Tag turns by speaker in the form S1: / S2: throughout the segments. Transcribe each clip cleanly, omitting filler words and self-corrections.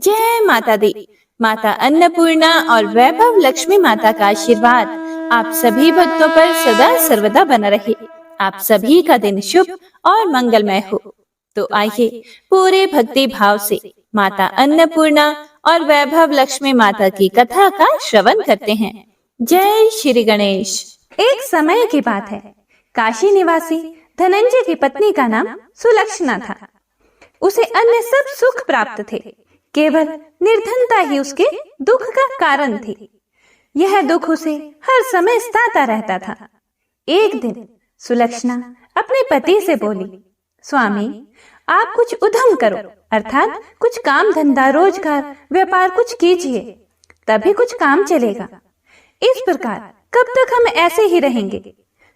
S1: जय माता दी। माता अन्नपूर्णा और वैभव लक्ष्मी माता का आशीर्वाद आप सभी भक्तों पर सदा सर्वदा बना रहे। आप सभी का दिन शुभ और मंगलमय हो। तो आइए पूरे भक्ति भाव से माता अन्नपूर्णा और वैभव लक्ष्मी माता की कथा का श्रवण करते हैं। जय श्री गणेश।
S2: एक समय की बात है, काशी निवासी धनंजय की पत्नी का नाम सुलक्षणा था। उसे अन्य सब सुख प्राप्त थे, केवल निर्धनता ही उसके दुख का कारण थी। यह दुख उसे हर समय सताता रहता था। एक दिन सुलक्षणा अपने पति से बोली, स्वामी, आप कुछ उद्यम करो, अर्थात कुछ काम धंधा रोजगार व्यापार कुछ कीजिए, तभी कुछ काम चलेगा। इस प्रकार कब तक हम ऐसे ही रहेंगे?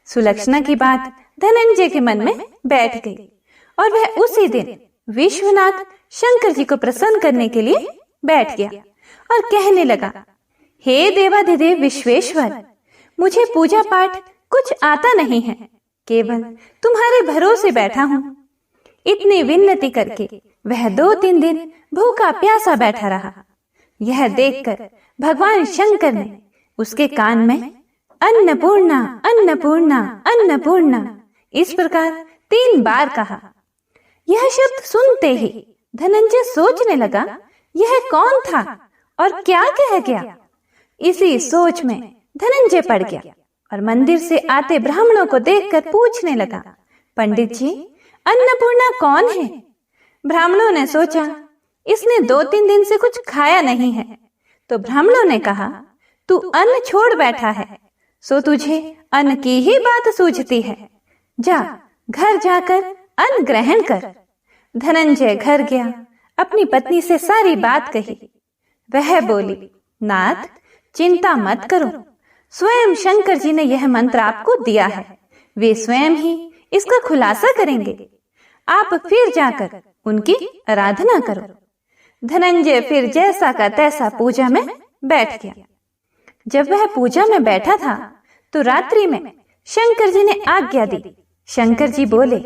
S2: सुलक्षणा की बात धनंजय के मन में बैठ गई और वह उसी दिन विश्वनाथ शंकर जी को प्रसन्न करने के लिए बैठ गया और कहने लगा, हे देवाधिदेव विश्वेश्वर, मुझे पूजा पाठ कुछ आता नहीं है, केवल तुम्हारे भरोसे बैठा हूं। इतनी विनती करके वह 2-3 दिन भूखा प्यासा बैठा रहा। यह देखकर भगवान शंकर ने उसके कान में अन्नपूर्णा अन्नपूर्णा अन्नपूर्णा इस प्रकार 3 बार कहा। यह शब्द सुनते ही धनंजय सोचने लगा, यह कौन था और क्या कह गया। इसी सोच में धनंजय पड़ गया और मंदिर से आते ब्राह्मणों को देखकर पूछने लगा, पंडित जी, अन्नपूर्णा कौन है? ब्राह्मणों ने सोचा, इसने 2-3 दिन से कुछ खाया नहीं है। तो ब्राह्मणों ने कहा, तू अन्न छोड़ बैठा है, सो तुझे अन्न की ही बात सूझती है। जा, घर जाकर अन्न ग्रहण कर। धनंजय घर गया, अपनी पत्नी से सारी बात कही। वह बोली, नाथ, चिंता मत करो, स्वयं शंकर जी ने यह मंत्र आपको दिया है, वे स्वयं ही इसका खुलासा करेंगे। आप फिर जाकर उनकी आराधना करो। धनंजय फिर जैसा का तैसा पूजा में बैठ गया। जब वह पूजा में बैठा था तो रात्रि में शंकर जी ने आज्ञा दी। शंकर जी बोले,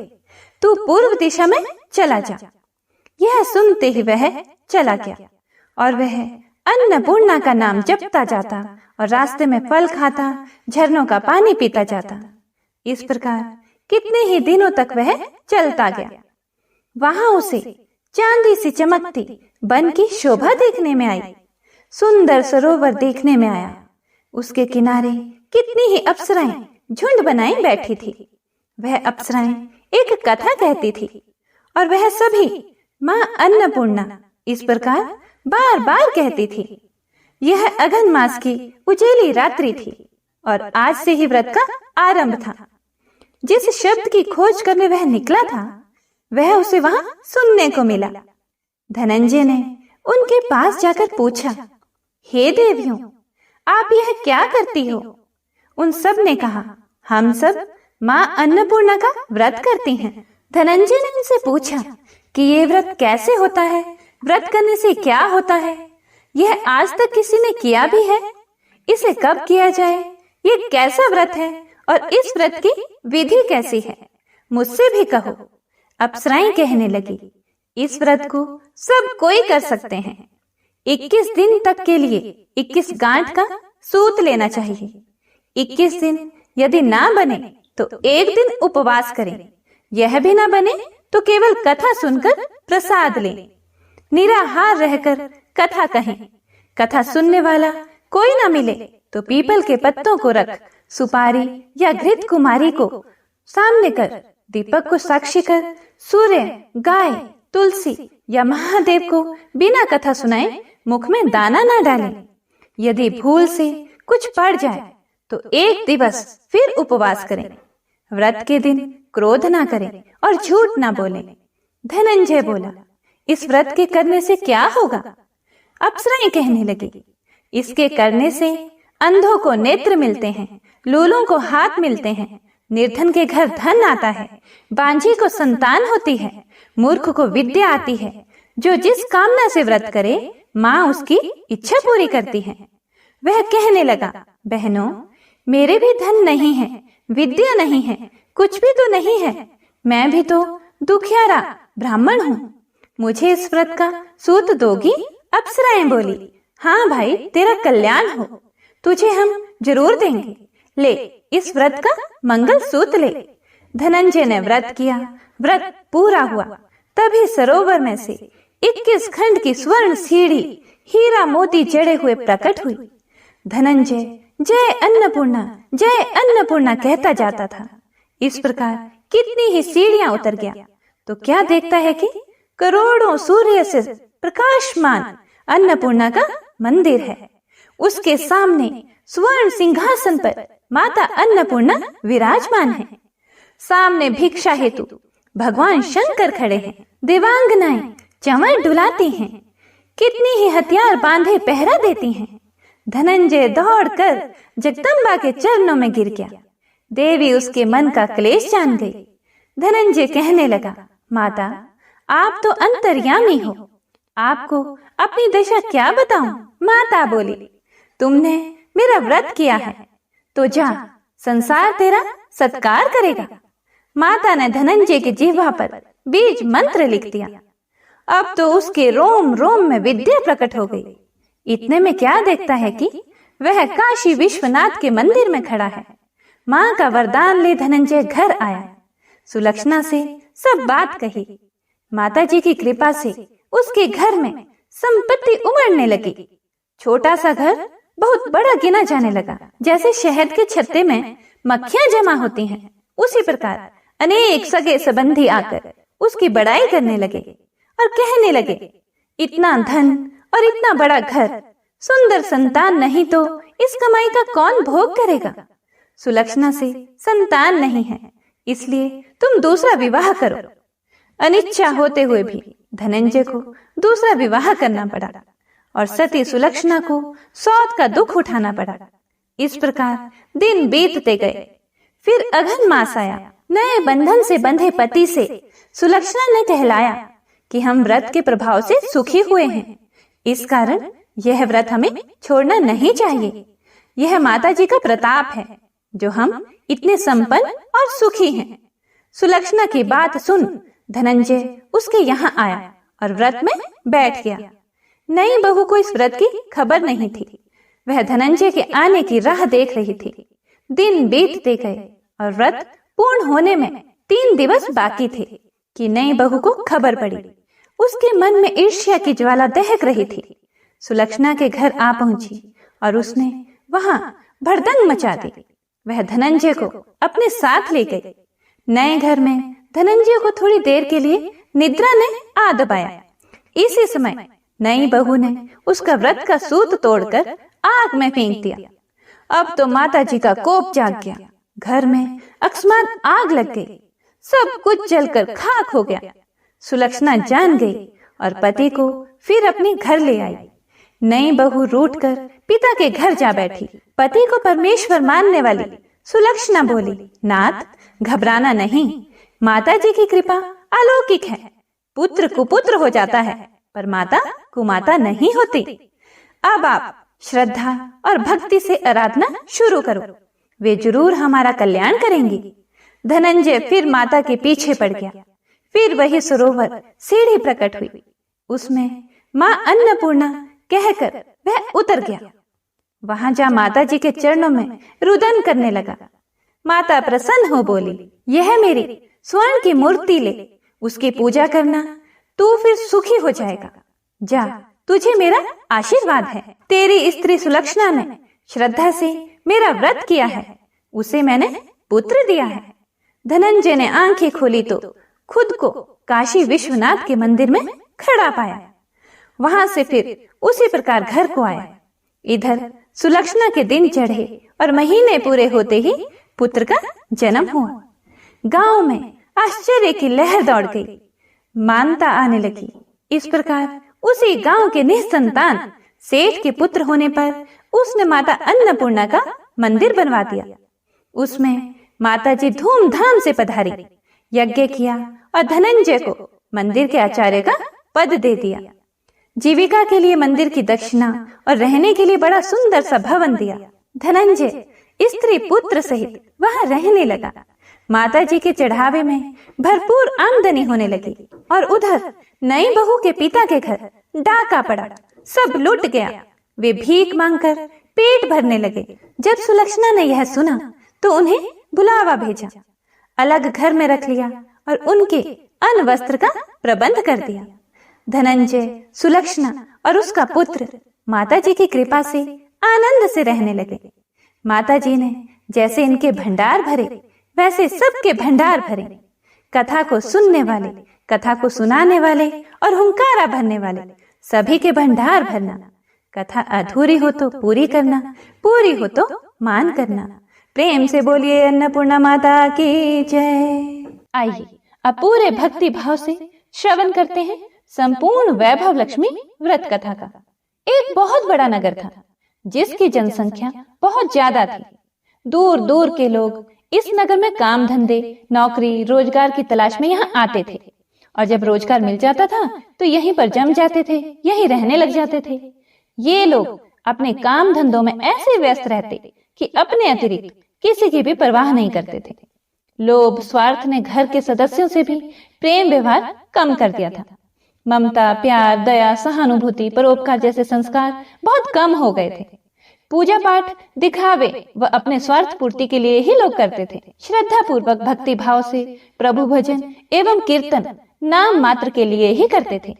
S2: तू पूर्व दिशा में चला जा। यह सुनते ही वह चला गया और वह अन्नपूर्णा का नाम जपता जाता और रास्ते में फल खाता, झरनों का पानी पीता जाता। इस प्रकार कितने ही दिनों तक वह चलता गया। वहां उसे चांदी सी चमकती वन की शोभा देखने में आई। सुंदर सरोवर देखने में आया। उसके किनारे कितनी ही अप्सराएं झुंड बनाई बैठी थी। वह अप्सराएं एक कथा कहती थी और वह सभी मां अन्नपूर्णा इस प्रकार बार बार कहती थी। यह अघन मास की उजेली रात्रि थी और आज से ही व्रत का आरंभ था। जिस शब्द की खोज करने वह निकला था, वह उसे वहां सुनने को मिला। धनंजय ने उनके पास जाकर पूछा, हे देवियों, आप यह क्या करती हो? उन सब ने कहा, हम सब मां अन्नपूर्णा का व्रत करती हैं। धनंजय ने उनसे पूछा कि ये व्रत कैसे होता है, व्रत करने से क्या होता है, यह आज तक किसी ने किया भी है, इसे कब किया जाए, ये कैसा व्रत है और इस व्रत की विधि कैसी है, मुझसे भी कहो। अप्सराएं कहने लगी, इस व्रत को सब कोई कर सकते हैं। 21 दिन तक के लिए 21 गांठ का सूत लेना चाहिए। 21 दिन यदि ना बने तो एक दिन उपवास करें। यह भी ना बने तो केवल कथा सुनकर प्रसाद लें। निराहार रहकर कथा कहें। कथा सुनने वाला कोई ना मिले तो पीपल के पत्तों को रख सुपारी या घृत कुमारी को सामने कर, दीपक को साक्षी कर, सूर्य, गाय, तुलसी या महादेव को बिना कथा सुनाए मुख में दाना ना डालें। यदि भूल से कुछ पड़ जाए तो एक दिवस फिर उपवास करें। व्रत के दिन क्रोध ना करें और झूठ ना बोलें। धनंजय बोला, इस व्रत के करने से क्या होगा? अप्सराएं कहने लगी, इसके करने से अंधों को नेत्र मिलते हैं, लूलों को हाथ मिलते हैं, निर्धन के घर धन आता है, बांझी को संतान होती है, मूर्ख को विद्या आती है। जो जिस कामना से व्रत करे, माँ उसकी इच्छा पूरी करती है। वह कहने लगा, बहनों, मेरे भी धन नहीं है, विद्या नहीं है, कुछ भी तो नहीं है, मैं भी तो दुखियारा ब्राह्मण हूँ। मुझे इस व्रत का सूत दोगी अप्सराएं बोली, हाँ भाई, तेरा कल्याण हो, तुझे हम जरूर देंगे, ले इस व्रत का मंगल सूत्र ले। धनंजय ने व्रत किया, व्रत पूरा हुआ। तभी सरोवर में से 21 खंड की स्वर्ण सीढ़ी हीरा मोती जड़े हुए प्रकट हुई। धनंजय जय अन्नपूर्णा कहता जाता था। इस प्रकार कितनी ही सीढ़ियां उतर गया तो क्या देखता है कि करोड़ों सूर्य से प्रकाशमान अन्नपूर्णा का मंदिर है। उसके सामने स्वर्ण सिंहासन पर माता अन्नपूर्णा विराजमान है। सामने भिक्षा हेतु भगवान शंकर खड़े हैं। देवांगनाएं चंवर डुलाती हैं। कितनी ही हथियार बांधे पहरा देती हैं। धनंजय दौड़कर जगदम्बा के चरणों में गिर गया। देवी उसके मन का क्लेश जान गई। धनंजय कहने लगा, माता, आप तो अंतर्यामी हो, आपको अपनी दशा क्या बताऊं? माता बोली, तुमने मेरा व्रत किया है तो जा, संसार तेरा सत्कार करेगा। माता ने धनंजय की जिह्वा पर बीज मंत्र लिख दिया। अब तो उसके रोम रोम में विद्या प्रकट हो गई। इतने में क्या देखता है कि वह काशी विश्वनाथ के मंदिर में खड़ा है। माँ का वरदान ले धनंजय घर आया। सुलक्षणा से सब बात कही। माताजी की कृपा से उसके घर में संपत्ति उमड़ने लगी। छोटा सा घर बहुत बड़ा गिना जाने लगा। जैसे शहद के छत्ते में मक्खियां जमा होती हैं, उसी प्रकार अनेक सगे संबंधी आकर उसकी बड़ाई करने लगे और कहने लगे, इतना धन और इतना बड़ा घर, सुंदर संतान नहीं तो इस कमाई का कौन भोग करेगा? सुलक्षणा से संतान नहीं है, इसलिए तुम दूसरा विवाह करो। अनिच्छा होते हुए भी धनंजय को दूसरा विवाह करना पड़ा और सती सुलक्षणा को सौत का दुख उठाना पड़ा। इस प्रकार दिन बीतते गए। फिर अघन मास आया। नए बंधन से बंधे पति से सुलक्षणा ने कहलाया कि हम व्रत के प्रभाव से सुखी हुए हैं, इस कारण यह व्रत हमें छोड़ना नहीं चाहिए। यह माताजी का प्रताप है जो हम इतने संपन्न और सुखी हैं। सुलक्षणा की बात सुन धनंजय उसके यहाँ आया और व्रत में बैठ गया। नई बहू को इस व्रत की खबर नहीं थी। वह धनंजय के आने की राह देख रही थी। दिन बीतते गए और व्रत पूर्ण होने में 3 दिवस बाकी थे कि नई बहू को खबर पड़ी। उसके मन में ईर्ष्या की ज्वाला दहक रही थी। सुलक्षणा के घर आ पहुंची और उसने वहां भड़दंग मचा दी। वह धनंजय को अपने साथ ले गई। नए घर में धनंजय को थोड़ी देर के लिए निद्रा ने आ दबाया। इसी समय नई बहू ने उसका व्रत का सूत तोड़कर आग में फेंक दिया। अब तो माताजी का कोप जाग गया। घर में अकस्मात आग लग गई। सब कुछ जलकर खाक हो गया। सुलक्षणा जान गई और पति को फिर अपने घर ले आई। नई बहू रूठकर पिता के घर जा बैठी। पति को परमेश्वर मानने वाली सुलक्षणा बोली, नाथ, घबराना नहीं, माताजी की कृपा अलौकिक है। पुत्र कुपुत्र हो जाता है पर माता कुमाता नहीं होती। अब आप श्रद्धा और भक्ति से आराधना शुरू करो, वे जरूर हमारा कल्याण करेंगी। धनंजय फिर माता के पीछे पड़ गया। फिर वही सरोवर सीढ़ी प्रकट हुई। उसमें माँ अन्नपूर्णा कहकर वह उतर गया। वहां जा माताजी के चरणों में रुदन करने लगा। माता प्रसन्न हो बोली, यह मेरी स्वर्ण की मूर्ति ले, उसकी पूजा करना, तू फिर सुखी हो जाएगा। जा, तुझे मेरा आशीर्वाद है। तेरी स्त्री सुलक्षणा ने श्रद्धा से मेरा व्रत किया है, उसे मैंने पुत्र दिया है। धनंजय ने आंखें खोली तो खुद को काशी विश्वनाथ के मंदिर में खड़ा पाया। वहां से फिर उसी प्रकार घर को आया। इधर सुलक्षणा के दिन चढ़े और महीने पूरे होते ही पुत्र का जन्म हुआ। गांव में आश्चर्य की लहर दौड़ गई। मानता आने लगी। इस प्रकार उसी गांव के निसंतान सेठ के पुत्र होने पर उसने माता अन्नपूर्णा का मंदिर बनवा दिया। उसमें माताजी धूमधाम से पधारी, यज्ञ किया और धनंजय को मंदिर के आचार्य का पद दे दिया। जीविका के लिए मंदिर की दक्षिणा और रहने के लिए बड़ा सुंदर सा भवन दिया। धनंजय स्त्री पुत्र सहित वहां रहने लगा। माताजी के चढ़ावे में भरपूर आमदनी होने लगी और उधर नई बहू के पिता के घर डाका पड़ा। सब लुट गया। वे भीख मांगकर पेट भरने लगे। जब सुलक्षणा ने यह सुना तो उन्हें बुलावा भेजा, अलग घर में रख लिया और उनके अन्न वस्त्र का प्रबंध कर दिया। धनंजय, सुलक्षणा और उसका पुत्र माता जी की कृपा से आनंद से रहने लगे। माता जी ने जैसे इनके भंडार भरे वैसे सबके भंडार भरे। कथा को सुनने वाले, कथा को सुनाने वाले और हुंकारा भरने वाले सभी के भंडार भरना। कथा अधूरी हो तो पूरी करना, पूरी हो तो मान करना। प्रेम से बोलिए अन्नपूर्णा माता की जय।
S1: आइए अब पूरे भक्ति भाव से श्रवण करते हैं संपूर्ण वैभव लक्ष्मी व्रत कथा का। एक बहुत बड़ा नगर था जिसकी जनसंख्या बहुत ज्यादा थी। दूर दूर के लोग इस नगर में काम धंधे, नौकरी, रोजगार की तलाश में यहाँ आते थे और जब रोजगार मिल जाता था तो यहीं पर जम जाते थे, यहीं रहने लग जाते थे। ये लोग अपने काम धंधों में ऐसे व्यस्त रहते कि अपने अतिरिक्त किसी की भी परवाह नहीं करते थे। लोभ, स्वार्थ ने घर के सदस्यों से भी प्रेम व्यवहार कम कर दिया था। ममता, प्यार, दया, सहानुभूति, परोपकार जैसे संस्कार बहुत कम हो गए थे। पूजा पाठ दिखावे व अपने स्वार्थ पूर्ति के लिए ही लोग करते थे। श्रद्धा पूर्वक भक्ति भाव से प्रभु भजन एवं कीर्तन नाम मात्र के लिए ही करते थे।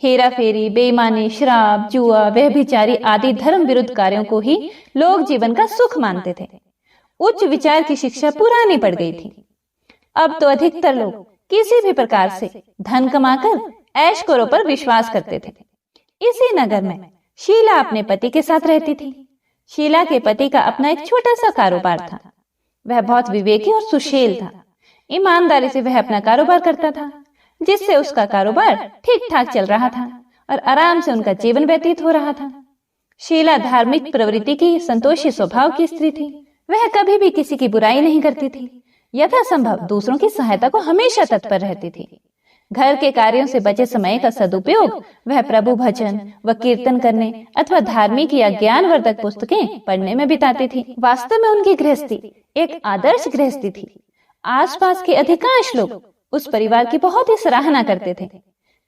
S1: हेरा फेरी, बेईमानी, शराब, जुआ, व्यभिचारी आदि धर्म विरुद्ध कार्यों को ही लोग जीवन का सुख मानते थे। उच्च विचार की शिक्षा पुरानी पड़ गई थी। अब तो अधिकतर लोग किसी भी प्रकार से धन कमाकर ऐश करो पर विश्वास करते थे। इसी नगर में शीला अपने पति के साथ रहती थी। शीला के पति का अपना एक छोटा सा कारोबार था। वह बहुत विवेकी और सुशील था। ईमानदारी से वह अपना कारोबार करता था, जिससे उसका कारोबार ठीक ठाक चल रहा था और आराम से उनका जीवन व्यतीत हो रहा था। शीला धार्मिक प्रवृत्ति की, संतोषी स्वभाव की स्त्री थी। वह कभी भी किसी की बुराई नहीं करती थी। यथासंभव दूसरों की सहायता को हमेशा तत्पर रहती थी। घर के कार्यों से बचे समय का सदुपयोग वह प्रभु भजन व कीर्तन करने अथवा धार्मिक या ज्ञानवर्धक पुस्तकें पढ़ने में बिताती थी। वास्तव में उनकी गृहस्थी एक आदर्श गृहस्थी थी। आसपास के अधिकांश लोग उस परिवार की बहुत ही सराहना करते थे,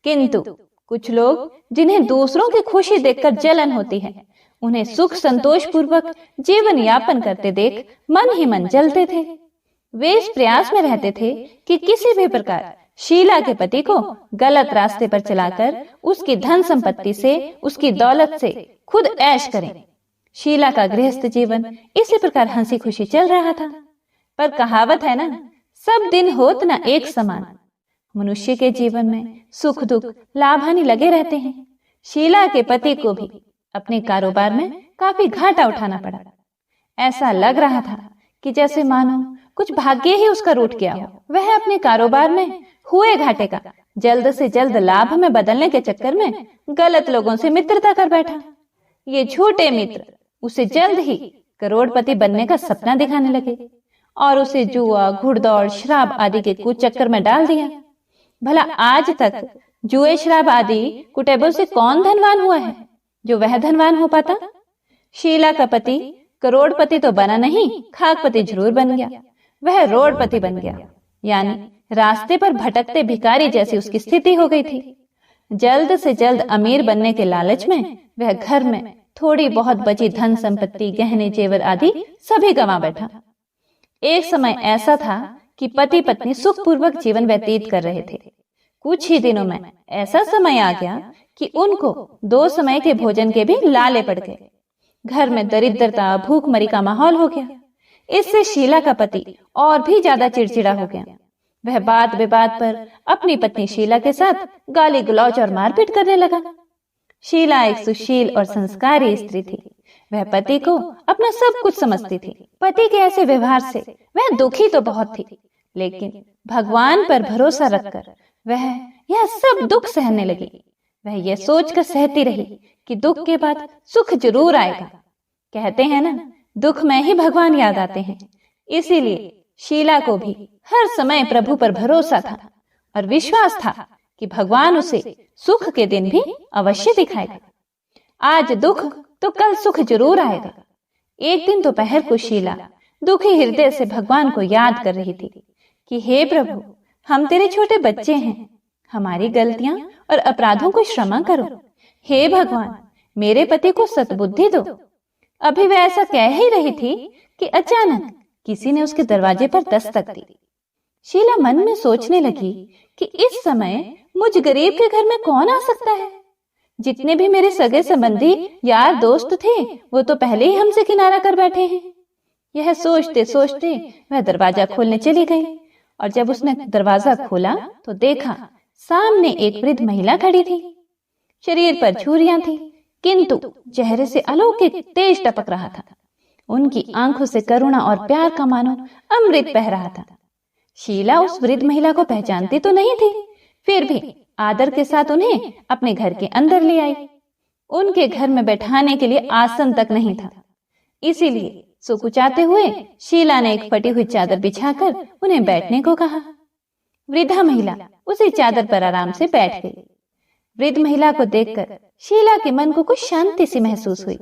S1: किंतु कुछ लोग जिन्हें दूसरों की खुशी देखकर जलन होती है, उन्हें सुख संतोष पूर्वक जीवन यापन करते देख मन ही मन जलते थे। वे इस प्रयास में रहते थे कि किसी भी प्रकार शीला के पति को गलत रास्ते पर चलाकर उसकी धन संपत्ति से, उसकी दौलत से खुद ऐश करें। शीला का गृहस्थ जीवन इसी प्रकार हंसी खुशी चल रहा था। पर कहावत है ना, सब दिन होत न एक समान। मनुष्य के जीवन में सुख दुख, लाभ हानि लगे रहते हैं। शीला के पति को भी अपने कारोबार में काफी घाटा उठाना पड़ा। ऐसा लग रहा था कि जैसे मानो कुछ भाग्य ही उसका रूठ गया हो। वह अपने कारोबार में हुए घाटे का जल्द से जल्द लाभ में बदलने के चक्कर में गलत लोगों से मित्रता कर बैठा। ये झूठे मित्र उसे जल्द ही करोड़पति बनने का सपना दिखाने लगे और उसे जुआ, घुड़दौड़, शराब आदि के कुचक्कर में डाल दिया। भला आज तक जुए, शराब आदि कुटैबों से कौन धनवान हुआ है जो वह धनवान हो पाता? शीला का पति करोड़पति तो बना नहीं, खाकपति जरूर बन गया। वह रोडपति बन गया, यानी रास्ते पर भटकते भिखारी जैसी उसकी स्थिति हो गई थी। जल्द से जल्द अमीर बनने के लालच में वह घर में थोड़ी बहुत बची धन संपत्ति, गहने जेवर आदि सभी गंवा बैठा। एक समय ऐसा था कि पति पत्नी सुखपूर्वक जीवन व्यतीत कर रहे थे। कुछ ही दिनों में ऐसा समय आ गया कि उनको 2 समय के भोजन के भी लाले पड़ गए। घर में दरिद्रता, भूखमरी का माहौल हो गया। इससे शीला का पति और भी ज्यादा चिड़चिड़ा हो गया। वह बात विवाद पर अपनी पत्नी शीला के साथ गाली गलौज और मारपीट करने लगा। शीला एक सुशील और संस्कारी स्त्री थी। वह पति को अपना सब कुछ समझती थी। पति के ऐसे व्यवहार से वह दुखी तो बहुत थी, लेकिन भगवान पर भरोसा रखकर वह यह सब दुख सहने लगी। वह यह सोचकर सहती रही कि दुख के बाद सुख जरूर आएगा। कहते हैं ना, दुख में ही भगवान याद आते हैं। इसीलिए शीला को भी हर समय प्रभु पर भरोसा था और विश्वास था कि भगवान उसे सुख के दिन भी अवश्य दिखाएगा। आज दुख तो कल सुख जरूर आएगा। एक दिन दोपहर को शीला दुखी हृदय से भगवान को याद कर रही थी कि हे प्रभु, हम तेरे छोटे बच्चे हैं, हमारी गलतियां और अपराधों को क्षमा करो। हे भगवान, मेरे पति को सद्बुद्धि दो। अभी वह ऐसा कह ही रही थी कि अचानक किसी ने उसके दरवाजे पर दस्तक दी। शीला मन में सोचने लगी कि इस समय मुझ गरीब के घर में कौन आ सकता है। जितने भी मेरे सगे संबंधी यार दोस्त थे वो तो पहले ही हमसे किनारा कर बैठे हैं। यह सोचते सोचते वह दरवाजा खोलने चली गई और जब उसने दरवाजा खोला तो देखा सामने एक वृद्ध महिला खड़ी थी। शरीर पर झुर्रियां थी किंतु चेहरे से अलौकिक तेज टपक रहा था। उनकी आंखों से करुणा और प्यार का मानो अमृत बह रहा था। शीला उस वृद्ध महिला को पहचानती तो नहीं थी, फिर भी आदर के साथ उन्हें अपने घर के अंदर ले आई। उनके घर में बैठाने के लिए आसन तक नहीं था, इसीलिए सुकुचाते हुए शीला ने एक फटी हुई चादर बिछाकर उन्हें बैठने को कहा। वृद्धा महिला उसी चादर पर आराम से बैठ गई। वृद्ध महिला को देखकर शीला के मन को कुछ शांति सी महसूस हुई।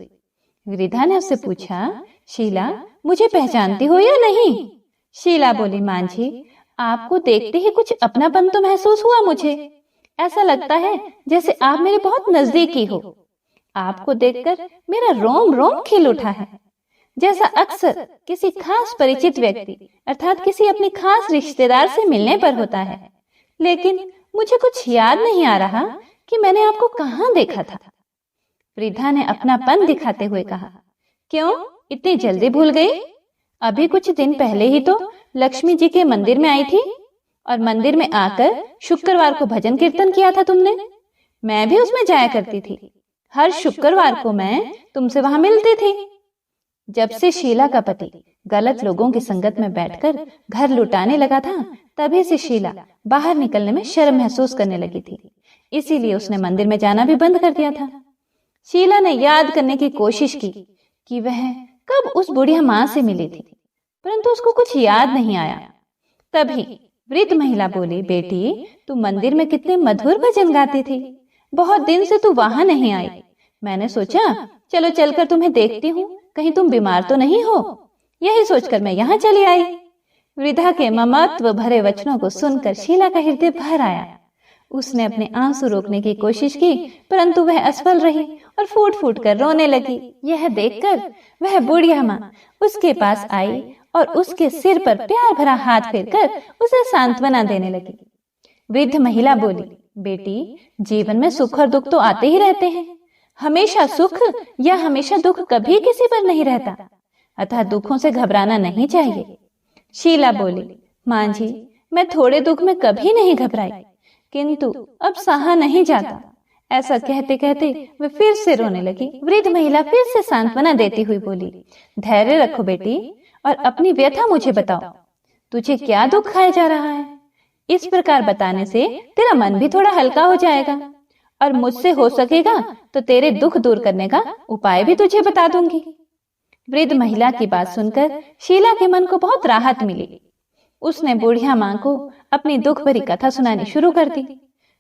S1: वृद्धा ने उससे पूछा, शीला मुझे पहचानती हो या नहीं? शीला बोली, मां जी आपको देखते ही कुछ अपनापन तो महसूस हुआ मुझे। ऐसा लगता है जैसे आप मेरे बहुत नजदीकी हो। आपको देखकर मेरा रोम रोम खिल उठा है, जैसा अक्सर किसी खास परिचित व्यक्ति अर्थात किसी अपने खास रिश्तेदार से मिलने पर होता है। लेकिन मुझे कुछ याद नहीं आ रहा कि मैंने आपको कहाँ देखा था। वृद्धा ने अपनापन दिखाते हुए कहा, क्यों इतनी जल्दी भूल गई? अभी कुछ दिन पहले ही तो लक्ष्मी जी के मंदिर में आई थी और मंदिर में आकर शुक्रवार को भजन कीर्तन किया था तुमने। मैं भी उसमें जाया करती थी। हर शुक्रवार को मैं तुमसे वहां मिलती थी। जब से शीला का पति गलत लोगों की संगत में बैठकर घर लुटाने लगा था, तभी से शीला बाहर निकलने में शर्म महसूस करने लगी थी। इसीलिए उसने मंदिर में जाना भी बंद कर दिया था। शीला ने याद करने की कोशिश की कि वह कब उस बुढ़िया मां से मिली थी, परंतु उसको कुछ याद नहीं आया। तभी वृद्ध महिला बोली, बेटी तू मंदिर में कितने मधुर भजन गाती थी। बहुत दिन से तू वहां नहीं आई। मैंने सोचा चलो चलकर तुम्हें देखती हूँ, कहीं तुम बीमार तो नहीं हो। यही सोचकर मैं यहाँ चली आई। वृद्धा के ममत्व भरे वचनों को सुनकर शीला का हृदय भर आया। उसने अपने आंसू रोकने की कोशिश की, परंतु वह असफल रही और फूट फूट कर रोने लगी। यह देखकर वह बुढ़िया माँ उसके पास आई और उसके सिर पर प्यार भरा हाथ फेरकर उसे सांत्वना देने लगी। वृद्ध महिला बोली, बेटी जीवन में सुख और दुख तो आते ही रहते हैं। हमेशा सुख या हमेशा दुख कभी किसी पर नहीं रहता, अतः दुखों से घबराना नहीं चाहिए। शीला बोली, मां जी मैं थोड़े दुख में कभी नहीं घबराई, किंतु अब सहा नहीं जाता। ऐसा कहते कहते वह फिर से रोने लगी। वृद्ध महिला फिर से सांत्वना देती हुई बोली, धैर्य रखो बेटी और अपनी व्यथा मुझे बताओ। तुझे क्या दुख खाया जा रहा है? इस प्रकार बताने से तेरा मन भी थोड़ा हल्का हो जाएगा और मुझसे हो सकेगा तो तेरे दुख दूर करने का उपाय भी तुझे बता दूंगी। वृद्ध महिला की बात सुनकर शीला के मन को बहुत राहत मिली। उसने बुढ़िया माँ को अपनी दुख भरी कथा सुनानी शुरू कर दी।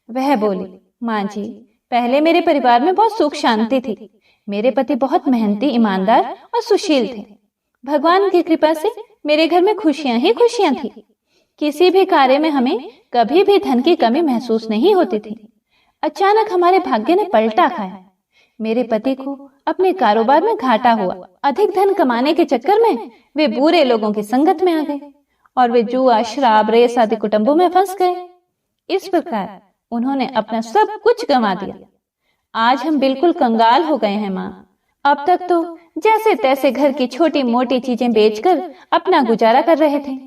S1: वह बोली, माँ जी पहले मेरे परिवार में बहुत सुख शांति थी। मेरे पति बहुत मेहनती, ईमानदार और सुशील थे। भगवान की कृपा से मेरे घर में खुशियां ही खुशियां थी। किसी भी कार्य में हमें कभी भी धन की कमी महसूस नहीं होती थी। अचानक हमारे भाग्य ने पलटा खाया। मेरे पति को अपने कारोबार में घाटा हुआ। अधिक धन कमाने के चक्कर में वे बुरे लोगों की संगत में आ गए और वे जुआ, शराब, रेस आदि कुटुंबों में फंस गए। इस प्रकार उन्होंने अपना सब कुछ गंवा दिया। आज हम बिल्कुल कंगाल हो गए हैं माँ। अब तक तो जैसे तैसे घर की छोटी मोटी चीजें बेचकर अपना गुजारा कर रहे थे।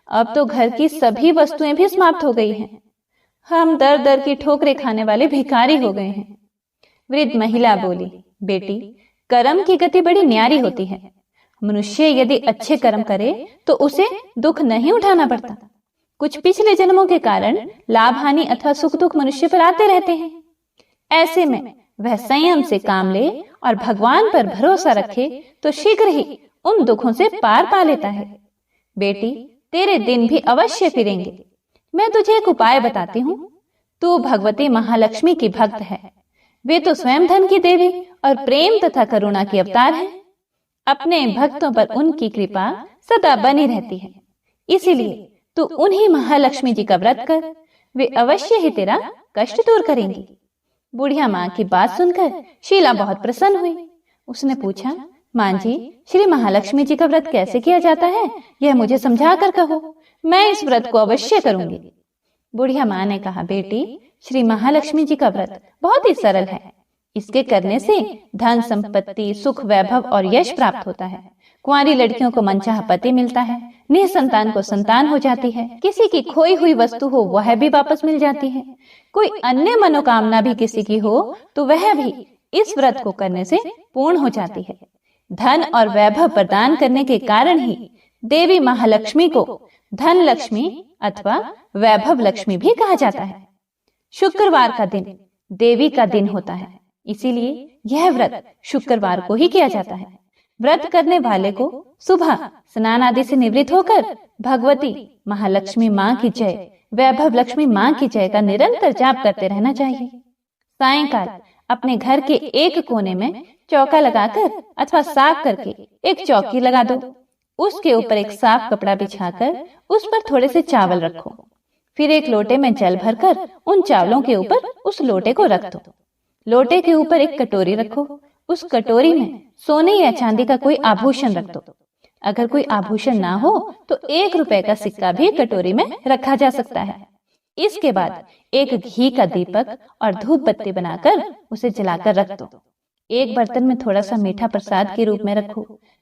S1: अब तो घर की सभी वस्तुएं भी समाप्त हो गई हैं। हम दर दर की ठोकरें खाने वाले भिखारी हो गए हैं। वृद्ध महिला बोली, बेटी कर्म की गति बड़ी न्यारी होती है। मनुष्य यदि अच्छे कर्म करे तो उसे दुख नहीं उठाना पड़ता। कुछ पिछले जन्मों के कारण लाभ हानि अथवा सुख दुख मनुष्य पर आते रहते हैं। ऐसे में वह संयम से काम ले और भगवान पर भरोसा रखे तो शीघ्र ही उन दुखों से पार पा लेता है। बेटी तेरे दिन भी अवश्य फिरेंगे। मैं तुझे एक उपाय बताती हूँ। तू भगवती महालक्ष्मी की भक्त है। वे तो स्वयं धन की देवी और प्रेम तथा करुणा की अवतार है। अपने भक्तों पर उनकी कृपा सदा बनी रहती है। इसीलिए तू उन्हीं महालक्ष्मी जी का व्रत कर, वे अवश्य ही तेरा कष्ट दूर करेंगी। बुढ़िया माँ की बात सुनकर शीला बहुत प्रसन्न हुई। उसने पूछा, माँ जी, श्री महालक्ष्मी जी का व्रत कैसे किया जाता है, यह मुझे समझा कर कहो, मैं इस व्रत को अवश्य करूंगी। बुढ़िया माँ ने कहा, बेटी, श्री महालक्ष्मी जी का व्रत बहुत ही सरल है। इसके करने से धन संपत्ति, सुख, वैभव और यश प्राप्त होता है। कुंवारी लड़कियों को मनचाहा पति मिलता है, निसंतान को संतान हो जाती है, किसी की खोई हुई वस्तु हो वह भी वापस मिल जाती है, कोई अन्य मनोकामना भी किसी की हो तो वह भी इस व्रत को करने से पूर्ण हो जाती है। धन और वैभव प्रदान करने के कारण ही देवी महालक्ष्मी को धन लक्ष्मी अथवा वैभव लक्ष्मी भी कहा जाता है। शुक्रवार का दिन देवी का दिन होता है, इसीलिए यह व्रत शुक्रवार को ही किया जाता है। व्रत करने वाले को सुबह स्नान आदि से निवृत्त होकर भगवती महालक्ष्मी माँ की जय, वैभव लक्ष्मी माँ की जय का निरंतर जाप करते रहना चाहिए। सायंकाल अपने घर के एक कोने में चौका लगाकर अथवा साफ करके एक चौकी लगा दो। उसके ऊपर एक साफ कपड़ा बिछाकर उस पर थोड़े से चावल रखो। फिर एक लोटे में जल भरकर उन चावलों के ऊपर उस लोटे को रख दो। लोटे के ऊपर एक कटोरी रखो। उस कटोरी में सोने या चांदी का कोई आभूषण रख दो। अगर कोई आभूषण ना हो तो 1 रुपए का सिक्का भी कटोरी में रखा जा सकता है। इसके बाद एक घी का दीपक और धूप बत्ती बनाकर उसे जलाकर रख दो। एक बर्तन में थोड़ा सा मीठा प्रसाद के रूप में रखो।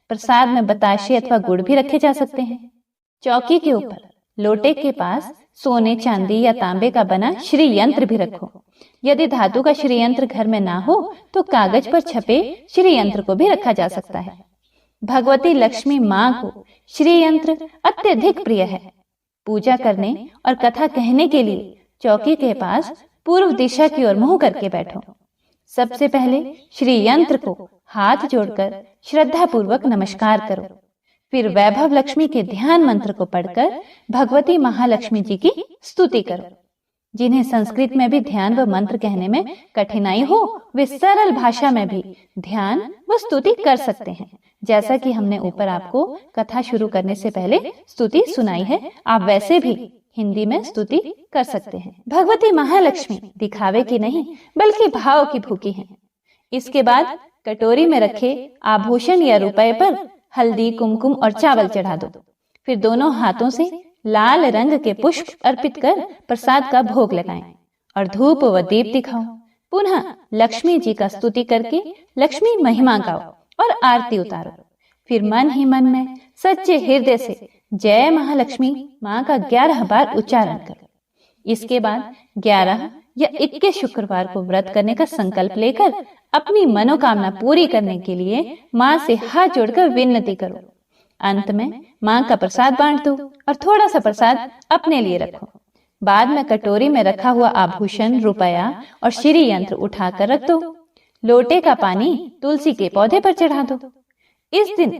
S1: प्रसाद में बताशे अथवा गुड़ भी रखे जा सकते हैं। चौकी के ऊपर लोटे के पास सोने, चांदी या तांबे का बना श्री यंत्र भी रखो। यदि धातु का श्री यंत्र घर में ना हो तो कागज पर छपे श्री यंत्र को भी रखा जा सकता है। भगवती लक्ष्मी माँ को श्री यंत्र अत्यधिक प्रिय है। पूजा करने और कथा कहने के लिए चौकी के पास पूर्व दिशा की ओर मुंह करके बैठो। सबसे पहले श्री यंत्र को हाथ जोड़कर श्रद्धा पूर्वक नमस्कार करो। फिर वैभव लक्ष्मी के ध्यान मंत्र को पढ़कर भगवती महालक्ष्मी जी की स्तुति करो। जिन्हें संस्कृत में भी ध्यान व मंत्र कहने में कठिनाई हो वे सरल भाषा में भी ध्यान व स्तुति कर सकते हैं। जैसा कि हमने ऊपर आपको कथा शुरू करने से पहले स्तुति सुनाई है, आप वैसे भी हिंदी में स्तुति कर सकते हैं। भगवती महालक्ष्मी दिखावे की नहीं बल्कि भाव की भूखी हैं। इसके बाद कटोरी में रखे आभूषण या रुपए पर हल्दी, कुमकुम और चावल चढ़ा दो। फिर दोनों हाथों से लाल रंग के पुष्प अर्पित कर प्रसाद का भोग लगाएं और धूप व दीप दिखाओ। पुनः लक्ष्मी जी का स्तुति करके लक्ष्मी महिमा गाओ और आरती उतारो। फिर मन ही मन में सच्चे हृदय से जय महालक्ष्मी माँ का 11 बार उच्चारण करो। इसके बाद 11 या 21 शुक्रवार को व्रत करने का संकल्प लेकर अपनी मनोकामना पूरी करने के लिए माँ से हाथ जोड़कर विनती करो। अंत में माँ का प्रसाद बांट दो और थोड़ा सा प्रसाद अपने लिए रखो। बाद में कटोरी में रखा हुआ आभूषण, रुपया और श्री यंत्र उठाकर रख दो। लोटे का पानी तुलसी के पौधे पर चढ़ा दो। इस दिन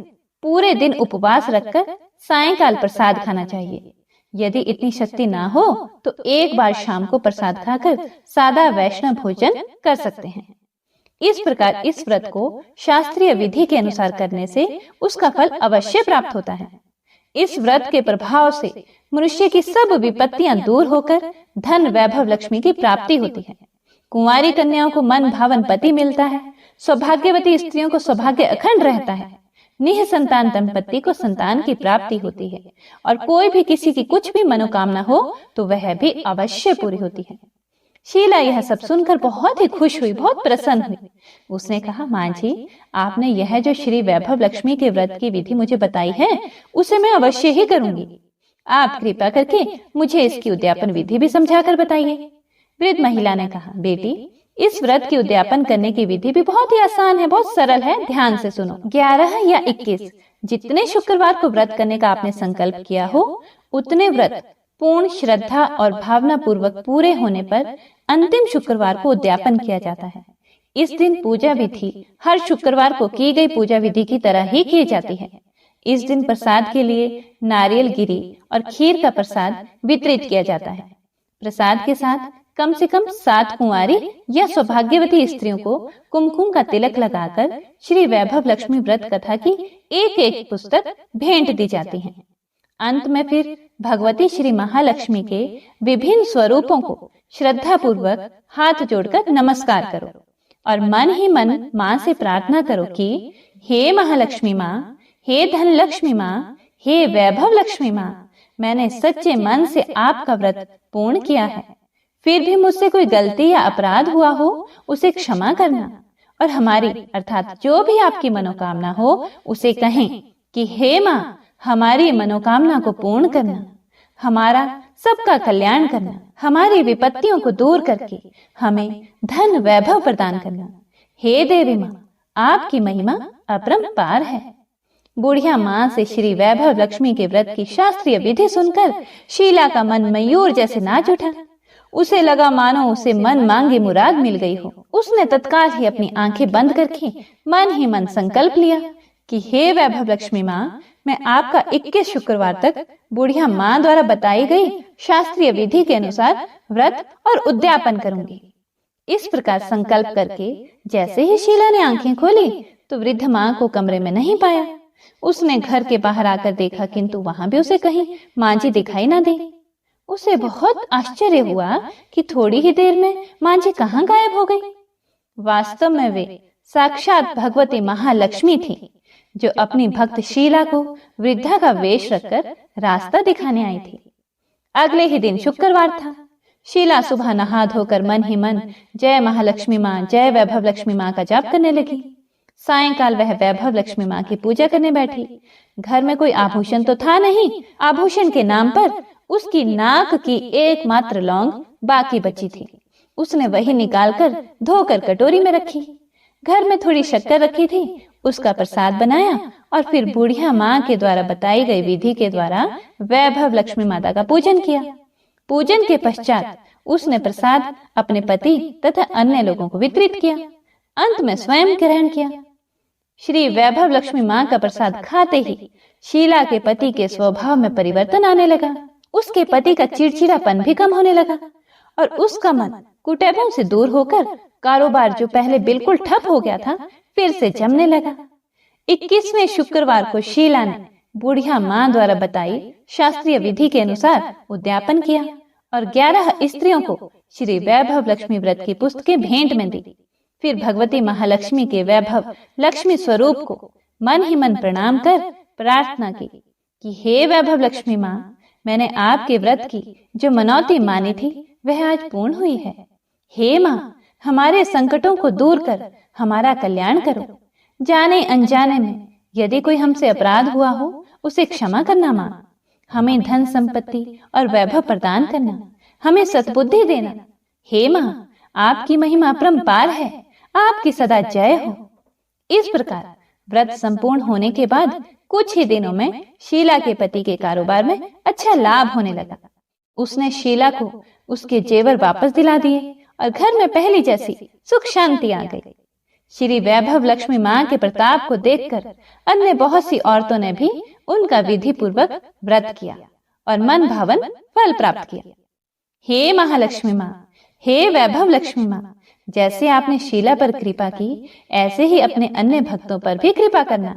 S1: पूरे दिन उपवास रखकर सायंकाल प्रसाद खाना चाहिए। यदि इतनी शक्ति ना हो तो एक बार शाम को प्रसाद खाकर सादा वैष्णव भोजन कर सकते हैं। इस प्रकार इस व्रत को शास्त्रीय विधि के अनुसार करने से उसका फल अवश्य प्राप्त होता है। इस व्रत के प्रभाव से मनुष्य की सब विपत्तियां दूर होकर धन, वैभव, लक्ष्मी की प्राप्ति होती है। कुंवारी कन्याओं को मन भावन पति मिलता है। सौभाग्यवती स्त्रियों को सौभाग्य अखंड रहता है। निःसंतान दंपति को संतान की प्राप्ति होती है और कोई भी किसी की कुछ भी मनोकामना हो तो वह भी अवश्य पूरी होती है। शीला यह सब सुनकर बहुत ही खुश हुई, बहुत प्रसन्न हुई। उसने कहा, माँ जी, आपने यह जो श्री वैभव लक्ष्मी के व्रत की विधि मुझे बताई है उसे मैं अवश्य ही करूंगी। आप कृपा करके मुझे इसकी उद्यापन विधि भी समझाकर बताइए। वृद्ध महिला ने कहा, बेटी, इस व्रत की उद्यापन करने की विधि भी बहुत ही आसान है, बहुत सरल है। ध्यान से सुनो। 11 या 21 जितने शुक्रवार को व्रत करने का आपने संकल्प किया हो उतने व्रत पूर्ण श्रद्धा और भावना पूर्वक पूरे होने पर अंतिम शुक्रवार को उद्यापन किया जाता है। इस दिन पूजा विधि हर शुक्रवार को की गई पूजा विधि की तरह ही की जाती है। इस दिन प्रसाद के लिए नारियल गिरी और खीर का प्रसाद वितरित किया जाता है। प्रसाद के साथ कम से कम 7 कुंवारी या सौभाग्यवती स्त्रियों को कुमकुम का तिलक लगाकर श्री वैभव लक्ष्मी व्रत कथा की एक पुस्तक भेंट दी जाती है। अंत में फिर भगवती श्री महालक्ष्मी के विभिन्न स्वरूपों को श्रद्धा पूर्वक हाथ जोड़कर नमस्कार करो और मन ही मन माँ से प्रार्थना करो कि हे महालक्ष्मी माँ, हे धन लक्ष्मी माँ, हे वैभव लक्ष्मी माँ, मैंने सच्चे मन से आपका व्रत पूर्ण किया है। फिर भी मुझसे कोई गलती या अपराध हुआ हो उसे क्षमा करना और हमारी अर्थात जो भी आपकी मनोकामना हो उसे कहें कि हे माँ, हमारी मनोकामना को पूर्ण करना, हमारा सबका कल्याण करना, हमारी विपत्तियों को दूर करके हमें धन वैभव प्रदान करना। हे देवी माँ, आपकी महिमा अपरंपार है। बुढ़िया माँ से श्री वैभव लक्ष्मी के व्रत की शास्त्रीय विधि सुनकर शीला का मन मयूर जैसे नाच उठा। उसे लगा मानो उसे मन मांगी मुराद मिल गई हो। उसने तत्काल ही अपनी आंखें बंद करके मन ही मन संकल्प लिया कि हे वैभव लक्ष्मी माँ, मैं आपका 21 शुक्रवार तक बुढ़िया माँ द्वारा बताई गई शास्त्रीय विधि के अनुसार व्रत और उद्यापन करूंगी। इस प्रकार संकल्प करके जैसे ही शीला ने आंखें खोली तो वृद्ध माँ को कमरे में नहीं पाया। उसने घर के बाहर आकर देखा किंतु वहां भी उसे कहीं माँ जी दिखाई ना दे। उसे बहुत आश्चर्य हुआ कि थोड़ी ही देर में माँ जी कहाँ गायब हो गई। वास्तव में वे साक्षात भगवती महालक्ष्मी थी जो अपनी भक्त शीला को वृद्धा का वेश रखकर रास्ता दिखाने आई थी। अगले ही दिन शुक्रवार था। शीला सुबह नहा धोकर मन ही मन जय महालक्ष्मी माँ, जय वैभव लक्ष्मी माँ का जाप करने लगी। सायंकाल वह वैभव लक्ष्मी माँ की पूजा करने बैठी। घर में कोई आभूषण तो था नहीं। आभूषण के नाम पर उसकी नाक की एकमात्र लौंग बाकी बची थी। उसने वही निकालकर धोकर कटोरी में रखी। घर में थोड़ी शक्कर रखी थी, उसका प्रसाद बनाया और फिर बुढ़िया माँ के द्वारा बताई गई विधि के द्वारा वैभव लक्ष्मी माता का पूजन किया। पूजन के पश्चात उसने प्रसाद अपने पति तथा अन्य लोगों को वितरित किया। अंत में स्वयं ग्रहण किया। श्री वैभव लक्ष्मी माँ का प्रसाद खाते ही शीला के पति के स्वभाव में परिवर्तन आने लगा। उसके पति का चिड़चिड़ापन भी कम होने लगा और उसका मन कुटैबों से दूर होकर कारोबार जो पहले बिल्कुल ठप हो गया था फिर से जमने लगा। 21वें शुक्रवार को शीला ने बुढ़िया माँ द्वारा बताई शास्त्रीय विधि के अनुसार उद्यापन किया और 11 स्त्रियों को श्री वैभव लक्ष्मी व्रत की पुस्तकें भेंट में दी। फिर भगवती महालक्ष्मी के वैभव लक्ष्मी स्वरूप को मन ही मन प्रणाम कर प्रार्थना की कि हे वैभव लक्ष्मी माँ, मैंने आपके व्रत की जो मनौती मानी थी वह आज पूर्ण हुई है। हे माँ, हमारे संकटों को दूर कर हमारा कल्याण करो। जाने अनजाने में यदि कोई हमसे अपराध हुआ हो उसे क्षमा करना माँ। हमें धन संपत्ति और वैभव प्रदान करना, हमें सद्बुद्धि देना। हे माँ, आपकी महिमा अपरंपार है, आपकी सदा जय हो। इस प्रकार व्रत संपूर्ण होने के बाद कुछ ही दिनों में शीला के पति के कारोबार में अच्छा लाभ होने लगा। उसने शीला को उसके जेवर वापस दिला दिए और घर में पहली जैसी सुख शांति आ गई। श्री वैभव लक्ष्मी माँ के प्रताप को देखकर अन्य बहुत सी औरतों ने भी उनका विधि पूर्वक व्रत किया और मन भावन फल प्राप्त किया। हे महालक्ष्मी माँ, हे वैभव लक्ष्मी माँ, जैसे आपने शीला पर कृपा की ऐसे ही अपने अन्य भक्तों पर भी कृपा करना।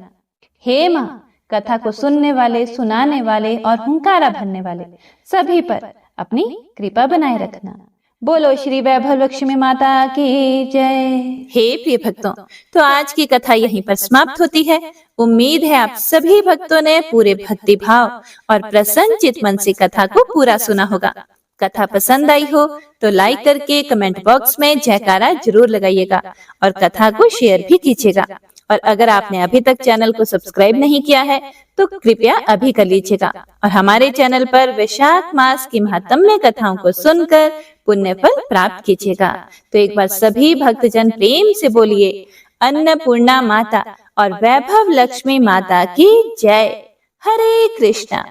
S1: हे माँ, कथा को सुनने वाले, सुनाने वाले और हुंकारा भरने वाले सभी पर अपनी कृपा बनाए रखना। बोलो श्री वैभव लक्ष्मी माता की जय।
S3: हे प्रिय भक्तों, तो आज की कथा यहीं पर समाप्त होती है। उम्मीद है आप सभी भक्तों ने पूरे भक्ति भाव और प्रसन्न चित मन से कथा को पूरा सुना होगा। कथा पसंद आई हो तो लाइक करके कमेंट बॉक्स में जयकारा जरूर लगाइएगा और कथा को शेयर भी कीजिएगा। और अगर आपने अभी तक चैनल को सब्सक्राइब नहीं किया है तो कृपया अभी कर लीजिएगा और हमारे चैनल पर वैशाख मास की महात्म्य कथाओं को सुनकर पुण्य फल प्राप्त कीजिएगा। तो एक बार सभी भक्तजन प्रेम से बोलिए अन्नपूर्णा माता और वैभव लक्ष्मी माता की जय। हरे कृष्णा।